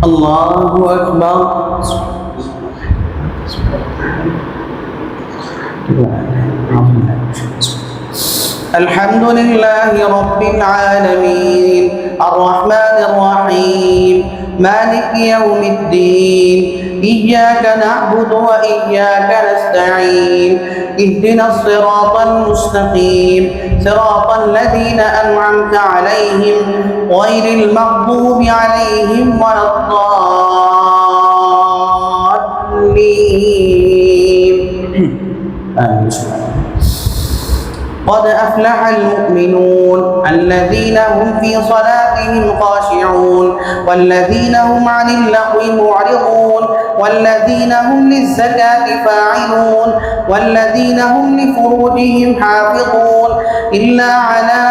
الله أكبر. الحمد لله رب العالمين الرحمن الرحيم مالك يوم الدين إياك نعبد وإياك نستعين اهدنا الصراط المستقيم صراط الذين أنعمت عليهم غير المغضوب عليهم ولا الضالين آمين. قد أفلح المؤمنون الذين هم في صلاتهم خاشعون والذين هم عن اللغو معرضون والذين هم للزكاة فاعلون والذين هم لفروجهم حافظون إلا على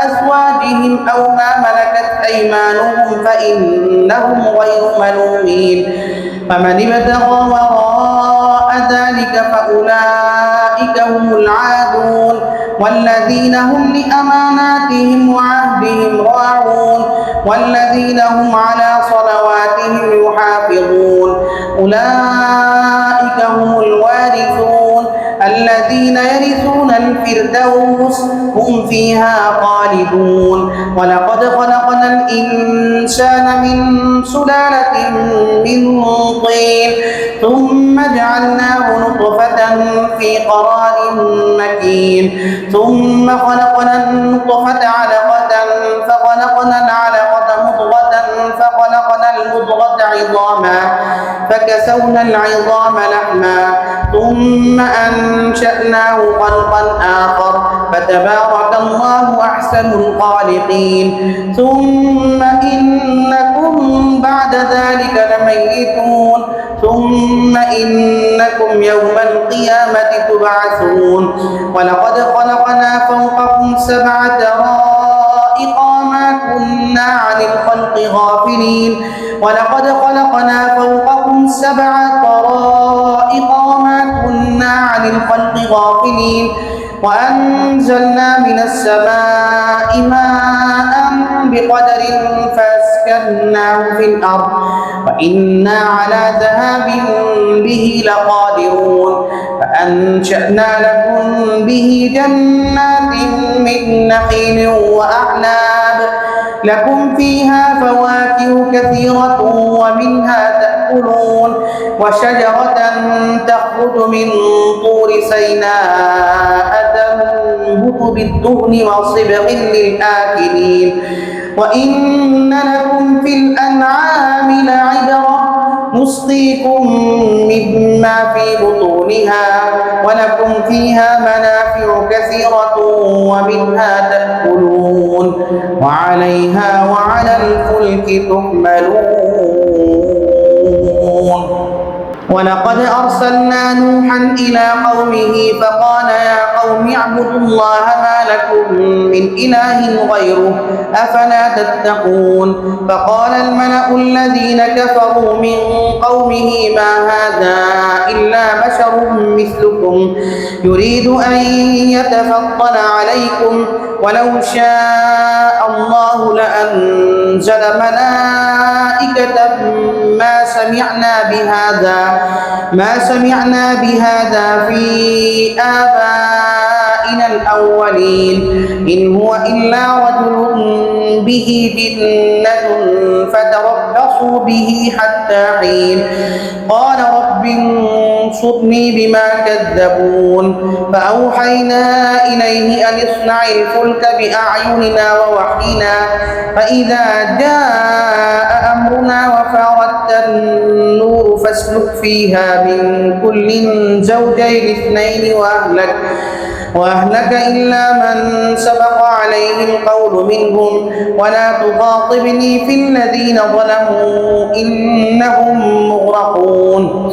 أزواجهم أو ما ملكت أيمانهم فإنهم غير ملومين فمن ابتغى وراء ذلك فأولئك هم العادون والذين هم لأماناتهم وعهدهم راعون والذين هم على صلواتهم يحافظون أولئك هم الوارثون الذين يرثون الفردوس هم فيها خالدون ولقد خلقنا الإنسان من سلالة من طين ثم جعلناه نطفة في قرار مكين ثم خلقنا النطفة علقة فخلقنا العلقة مضغة فخلقنا المضغة عظاما فكسونا العظام لحما ثم أنشأناه خلقا آخر فتبارك الله أحسن الخالقين ثم إنكم بعد ذلك لميتون ثم إنكم يوم القيامة تبعثون ولقد خلقنا فوقكم 7 طرائق ما كنا عن الخلق غافلين ولقد خلقنا فوقكم 7 طرائق وما كنا عن الخلق غافلين وأنزلنا من السماء ماء بقدر فأسكناه في الأرض وإنا على ذهاب به لقادرون فأنشأنا لكم به جنات من نخيل وأعناب لكم فيها فواكه كثيرة ومنها تأكلون وشجرة تخرج من طور سيناء تنبت بالدهن وصبغ للآكلين وإن لكم في الأنعام لعبرة نسقيكم مما في بطونها ولكم فيها منافع كثيرة ومنها تأكلون وعليها وعلى الفلك تحملون ولقد أرسلنا نوحا إلى قومه فقال يا قوم اعبدوا الله ما لكم من إله غيره أفلا تتقون فقال الملأ الذين كفروا من قومه ما هذا إلا بشر مثلكم يريد أن يتفضل عليكم ولو شاء الله لأنزل ملائكة ما سمعنا بهذا في آبائنا الأولين إن هو إلا رجل به جنة فتربصوا به حتى حين قال رب انصرني بما كذبون فأوحينا إليه أن اصنع الفلك بأعيننا ووحينا فإذا جاء أمرنا وفاردت النور فاسلك فيها من كل زوجين 2 وأهلك إلا من سبق عليه القول منهم ولا تخاطبني في الذين ظلموا إنهم مغرقون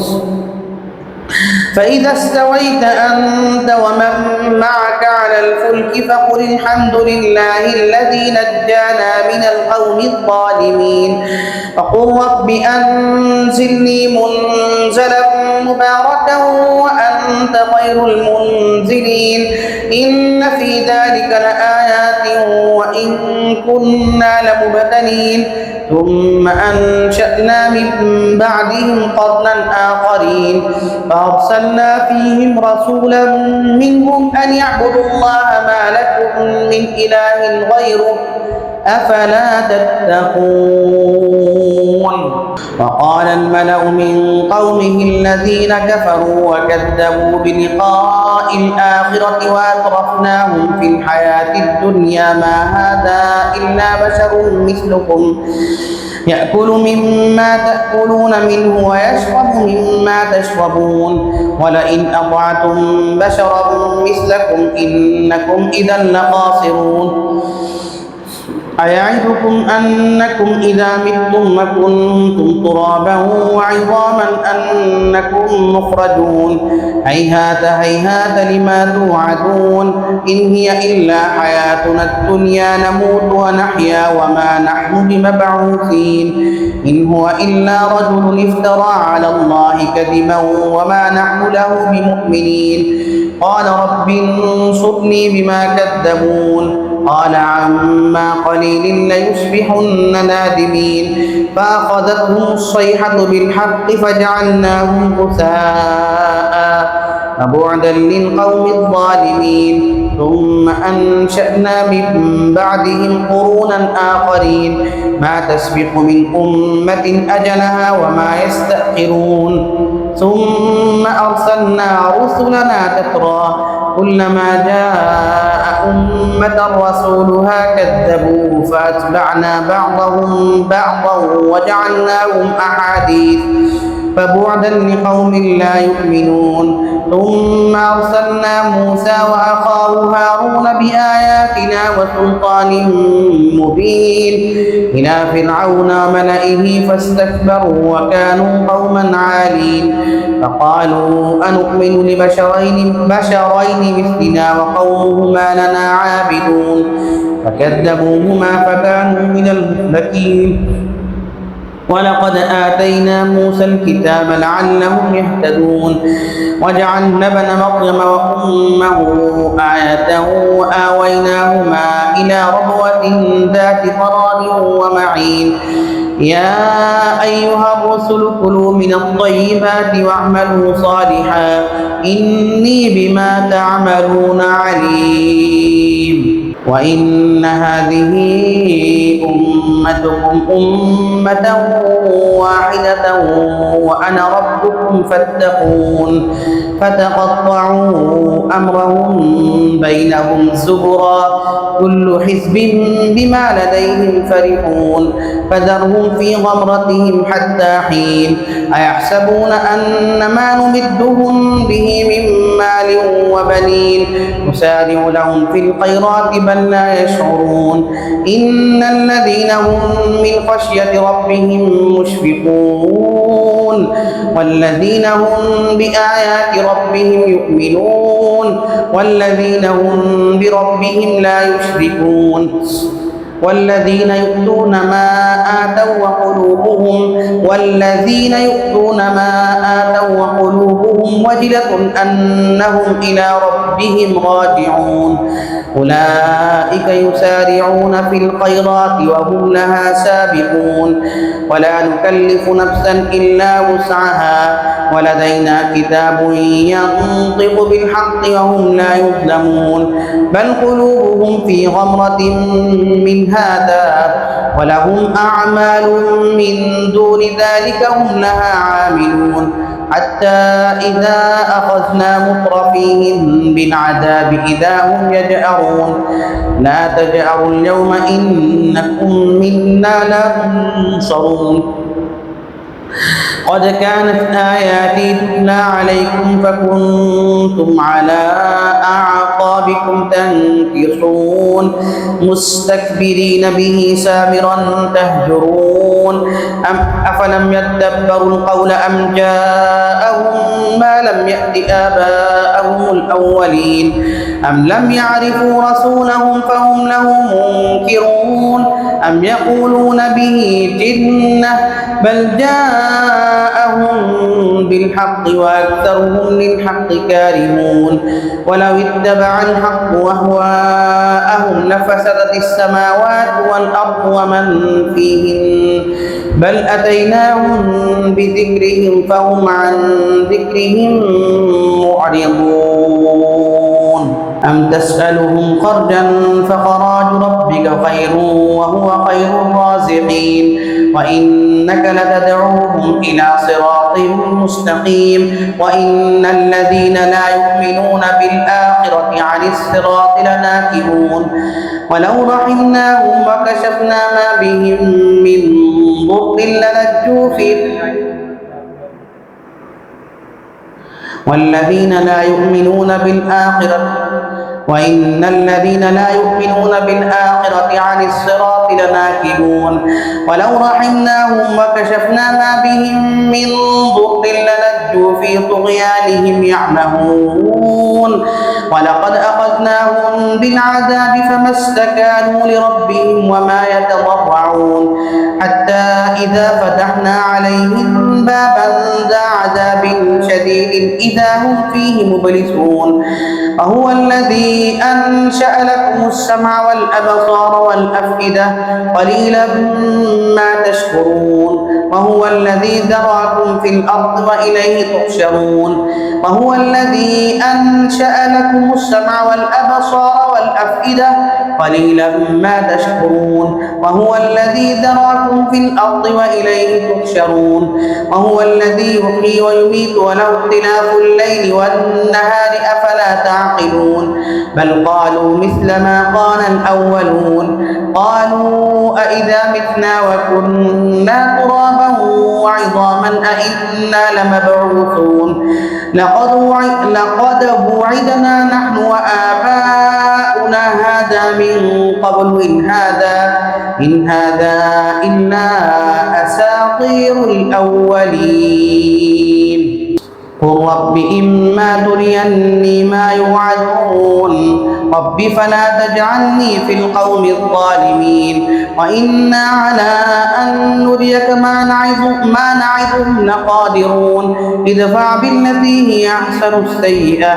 فإذا استويت أنت ومن معك على الفلك فقل الحمد لله الذي نجانا من القوم الظالمين فقل رب أنزلني منزلا مباركا وأنت خير المنزلين إن في ذلك لآيات وإن كنا لمبتلين ثم أنشأنا من بعدهم قرنا آخرين فأرسلنا فيهم رسولا منهم أن يعبدوا الله ما لكم من إله غيره أفلا تتقون. وقال الملأ من قومه الذين كفروا وكذبوا بلقاء الآخرة وأترفناهم في الحياة الدنيا ما هذا إلا بشر مثلكم يأكل مما تأكلون منه ويشرب مما تشربون ولئن أطعتم بشرا مثلكم إنكم إذا لخاسرون. أيعدكم أنكم إذا متم وكنتم ترابا وعظاما أنكم مخرجون هيهات هيهات لما توعدون إن هي إلا حياتنا الدنيا نموت ونحيا وما نحن بمبعوثين إن هو إلا رجل افترى على الله كذبا وما نحن له بمؤمنين. قال رب انصرني بما كذبون. قال عما قليل ليصبحن نادمين فأخذتهم الصيحة بالحق فجعلناهم غثاء فبعدا للقوم الظالمين. ثم أنشأنا من بعدهم قرونا آخرين ما تسبق من أمة أجلها وما يستأخرون. ثم أرسلنا رسلنا تترى كلما جاء أمة رسولها كذبوه فأتبعنا بعضهم بعضا وجعلناهم أحاديث فبعدا لقوم لا يؤمنون. ثم أرسلنا موسى وأخاه هارون بآياتنا وسلطان مبين إلى فرعون وملئه فاستكبروا وكانوا قوما عالين فقالوا أنؤمن لبشرين مثلنا وقومهما لنا عابدون فكذبوهما فكانوا من المهلكين. ولقد آتينا موسى الكتاب لعلهم يهتدون وجعلنا ابن مريم وأمه آية وآويناهما إلى ربوة ذات قرار ومعين. يا أيها الرسل كلوا من الطيبات واعملوا صالحا إني بما تعملون عليم. وإن هذه أمتكم أمة واحدة وأنا ربكم فاتقون فتقطعوا أمرهم بينهم زبرا كل حزب بما لديهم فرحون فذرهم في غمرتهم حتى حين. أيحسبون أن ما نمدهم به من مال وبنين نسارع لهم في الخيرات بل لا يشعرون. إن الذين هم من خشية ربهم مشفقون والذين هم بآيات ربهم يؤمنون والذين هم بربهم لا يشركون والذين يؤتون ما آتوا وقلوبهم وجلة أنهم إلى ربهم راجعون. أولئك يسارعون في الخيرات وهم لها سابقون ولا نكلف نفسا إلا وسعها ولدينا كتاب ينطق بالحق وهم لا يظلمون بل قلوبهم في غمرة من هذا ولهم أعمال من دون ذلك هم لها عاملون حتى إذا أخذنا مترفيهم بالعذاب إذا هم يجأرون لا تجأروا اليوم إنكم منا لا تنصرون. قد كانت آياتي تتلى عليكم فكنتم على أعقابكم تنكصون مستكبرين به سامرا تهجرون أفلم يدبروا القول أم جاءهم ما لم يأت آباءهم الأولين أم لم يعرفوا رسولهم فهم له منكرون أم يقولون به جنة بل جاءهم بالحق وأكثرهم للحق كارهون ولو اتبع الحق أهواءهم لفسدت السماوات والأرض ومن فيهن بل أتيناهم بذكرهم فهم عن ذكرهم معرضون أم تسألهم خرجا فخراج ربك خير وهو خير الرازقين وإنك لتدعوهم إلى صراط مستقيم وإن الذين لا يؤمنون بالآخرة عن الصراط لناكبون ولو رحمناهم وكشفنا ما بهم من ضر للجوا في والذين لا يؤمنون بالآخرة وإن الذين لا يؤمنون بالآخرة عن الصراط لناكبون ولو رحمناهم وكشفنا ما بهم من ضر للجوا في طغيانهم يعمهون ولقد أخذناهم بالعذاب فما استكانوا لربهم وما يتضرعون حتى إذا فتحنا عليهم بابا ذا عذاب شديد إذا هم فيه مبلسون وهو الذي أنشأ لكم السمع والأبصار والأفئدة قليلا ما تشكرون وهو الذي ذراكم في الأرض وإليه تحشرون وهو الذي أنشأ لكم السمع والأبصار والأفئدة قليلا ما تشكرون وهو الذي ذراكم في الأرض وإليه تحشرون وهو الذي يحيي ويميت وله اختلاف الليل والنهار أفلا تعقلون بل قالوا مثل ما قال الأولون قالوا أئذا متنا وكنا ترابا وعظاما أئنا لمبعوثون لقد وعدنا نحن وآباؤنا هذا من قبل إن هذا إلا أساطير الأولين قل رب إما تريني ما يوعدون رب فلا تجعلني في القوم الظالمين وإنا على أن نريك ما نعظهم لقادرون ادفع بالتي هي أحسن السيئة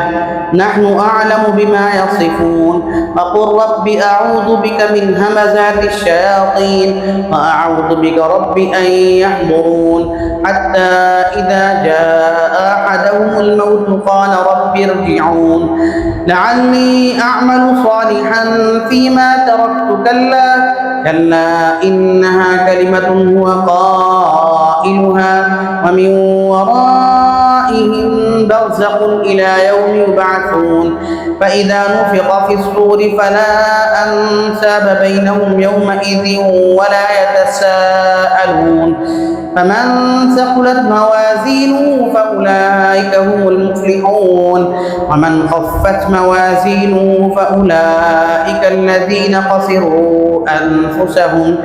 نحن أعلم بما يصفون وقل رب أعوذ بك من همزات الشياطين وأعوذ بك رب أن يحضرون حتى إذا جاء أحدهم الموت قال رب ارجعون لعلي أعمل صالحا فيما تركت كلا إنها كلمة هو قائلها ومن ورائهم برزخ إلى يوم يبعثون فإذا نفخ في الصور فلا أنساب بينهم يومئذ ولا يتساءلون فمن ثقلت موازينه فأولئك هم المفلحون ومن خفت موازينه فأولئك الذين خسروا أنفسهم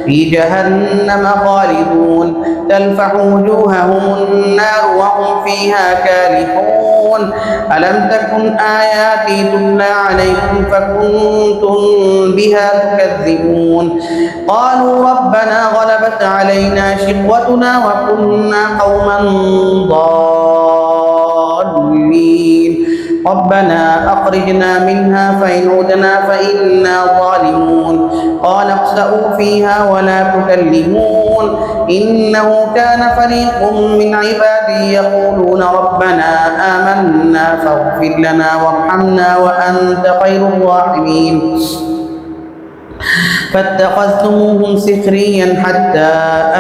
في جهنم خالدون تلفح وجوههم النار وهم فيها كالحون ألم تكن آياتي تتلى عليكم فكنتم بها تكذبون قالوا ربنا غلبت علينا شقوتنا وكنا قوما ضالين ربنا أخرجنا منها فإن عدنا فإنا ظالمون قال اخسئوا فيها ولا تكلمون إنه كان فريق من عبادي يقولون ربنا آمنا فاغفر لنا وارحمنا وأنت خير الراحمين فاتخذتموهم سخريا حتى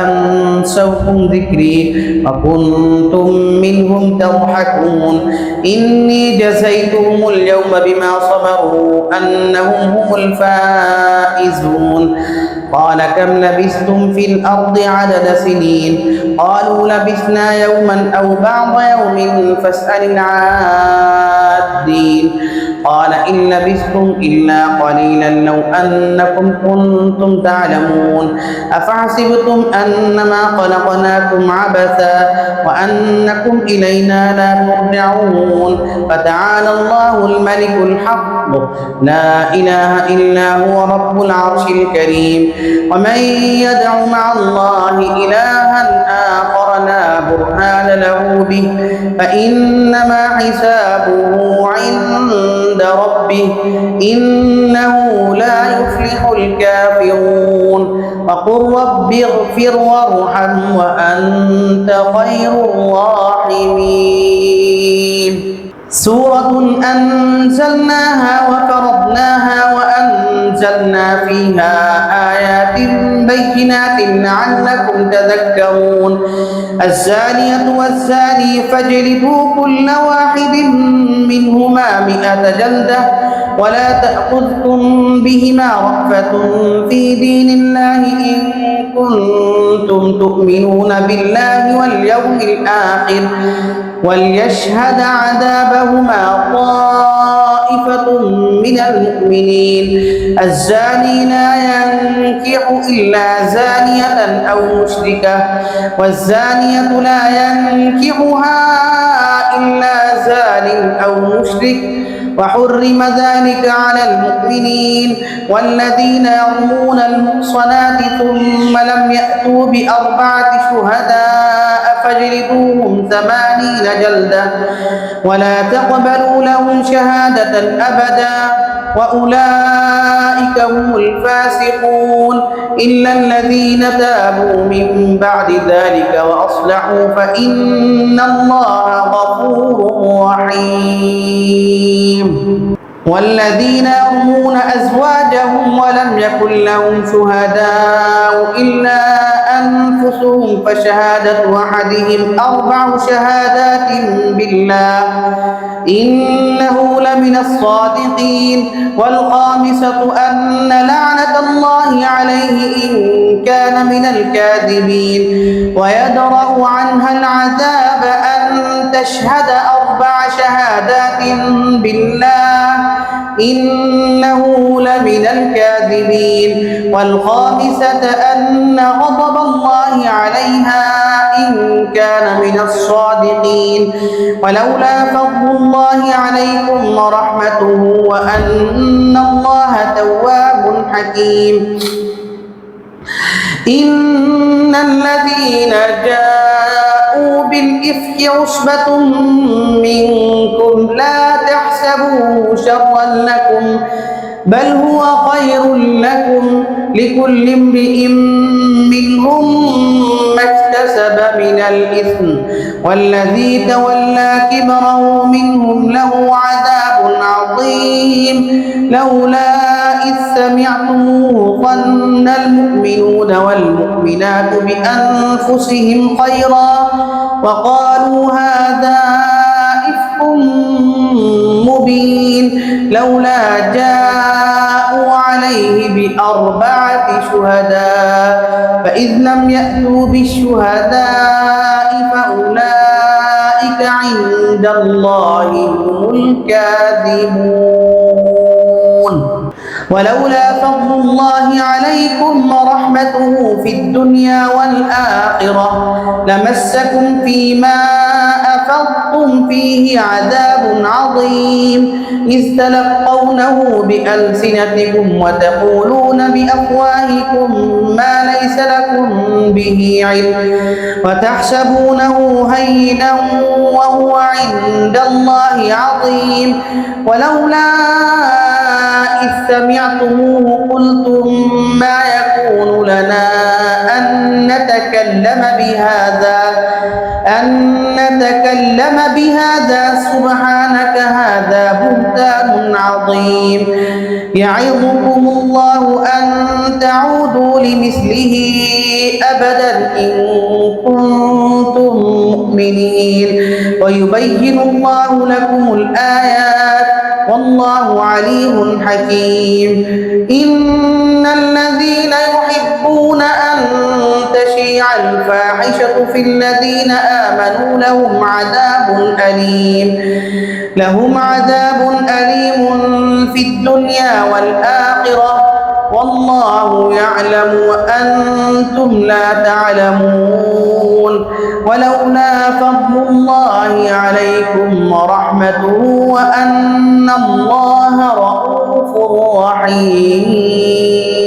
أنسوكم ذكري وكنتم منهم تضحكون إني جزيتهم اليوم بما صبروا أنهم هم الفائزون قال كم لبثتم في الأرض عدد سنين قالوا لبثنا يوما أو بعض يوم فاسأل العادين قال إن لبثتم إلا قليلا لو أنكم كنتم تعلمون أفحسبتم أنما خلقناكم عبثا وأنكم إلينا لا ترجعون فتعالى الله الملك الحق لا إله إلا هو رب العرش الكريم ومن يدع مع الله إلها آخر لا برهان له به فإنما حسابه عند ربه إنه لا يفلح الكافرون وقل رب اغفر وارحم وأنت خير الراحمين سورة أنزلناها وفرضناها وأنزلنا فيها آيات بينات لعلكم تذكرون الزانية والزاني فاجلدوا كل واحد منهما 100 جلدة ولا تأخذكم بهما رأفة في دين الله إن كنتم تؤمنون بالله واليوم الآخر وليشهد عذابهما طائفة من المؤمنين الزاني لا ينكح إلا زانية أو مشركة والزانية لا ينكحها إلا زان أو مشرك وحرم ذلك على المؤمنين والذين يرمون المحصنات ثم لم يأتوا ب4 شهداء فاجلدوهم 80 جلدة ولا تقبلوا لهم شهادة أبدا وأولئك هم الفاسقون إلا الذين تابوا من بعد ذلك وأصلحوا فإن الله غفور رحيم والذين يرمون أزواجهم ولم يكن لهم شهداء إلا أنفسهم فشهادة أحدهم 4 شهادات بالله إنه لمن الصادقين والخامسة أن لعنة الله عليه إن كان من الكاذبين ويدرأ عنها العذاب أن تشهد 4 شهادات بالله إنه لمن الكاذبين والخامسة أن غضب الله عليها إن كان من الصادقين ولولا فضل الله عليكم ورحمته وأن الله تواب حكيم إن الذين جاءوا بالإفك عصبة منكم لا تحسبوه شرا لكم بل هو خير لكم لكل امرئ منهم ما اكتسب من الإثم والذي تولى كبره منهم له عذاب عظيم لولا إذ سمعتموه ظن المؤمنون والمؤمنات بأنفسهم خيرا وقالوا هذا إفك مبين لولا جاءوا عليه ب4 شهداء فإذ لم يأتوا بالشهداء فأولئك عند الله هم الكاذبون ولولا فضل الله عليكم ورحمته في الدنيا والآخرة لمسكم فيما أفضتم فيه عذاب عظيم إذ تلقونه بألسنتكم وتقولون بأفواهكم ما ليس لكم به علم وتحسبونه هينا وهو عند الله عظيم ولولا إذ سمعتموه قلتم ما يكون لنا أن نتكلم بهذا سبحانك هذا بهتان عظيم يعظكم الله أن تعودوا لمثله أبدا إن كنتم مؤمنين ويبين الله لكم الآيات والله عليم حكيم إن الذين يحبون أن تشيع شيع الفاحشة في الذين آمنوا لهم عذاب أليم في الدنيا والآخرة والله يعلم وأنتم لا تعلمون ولولا فضل الله عليكم ورحمته وأن الله رؤوف رحيم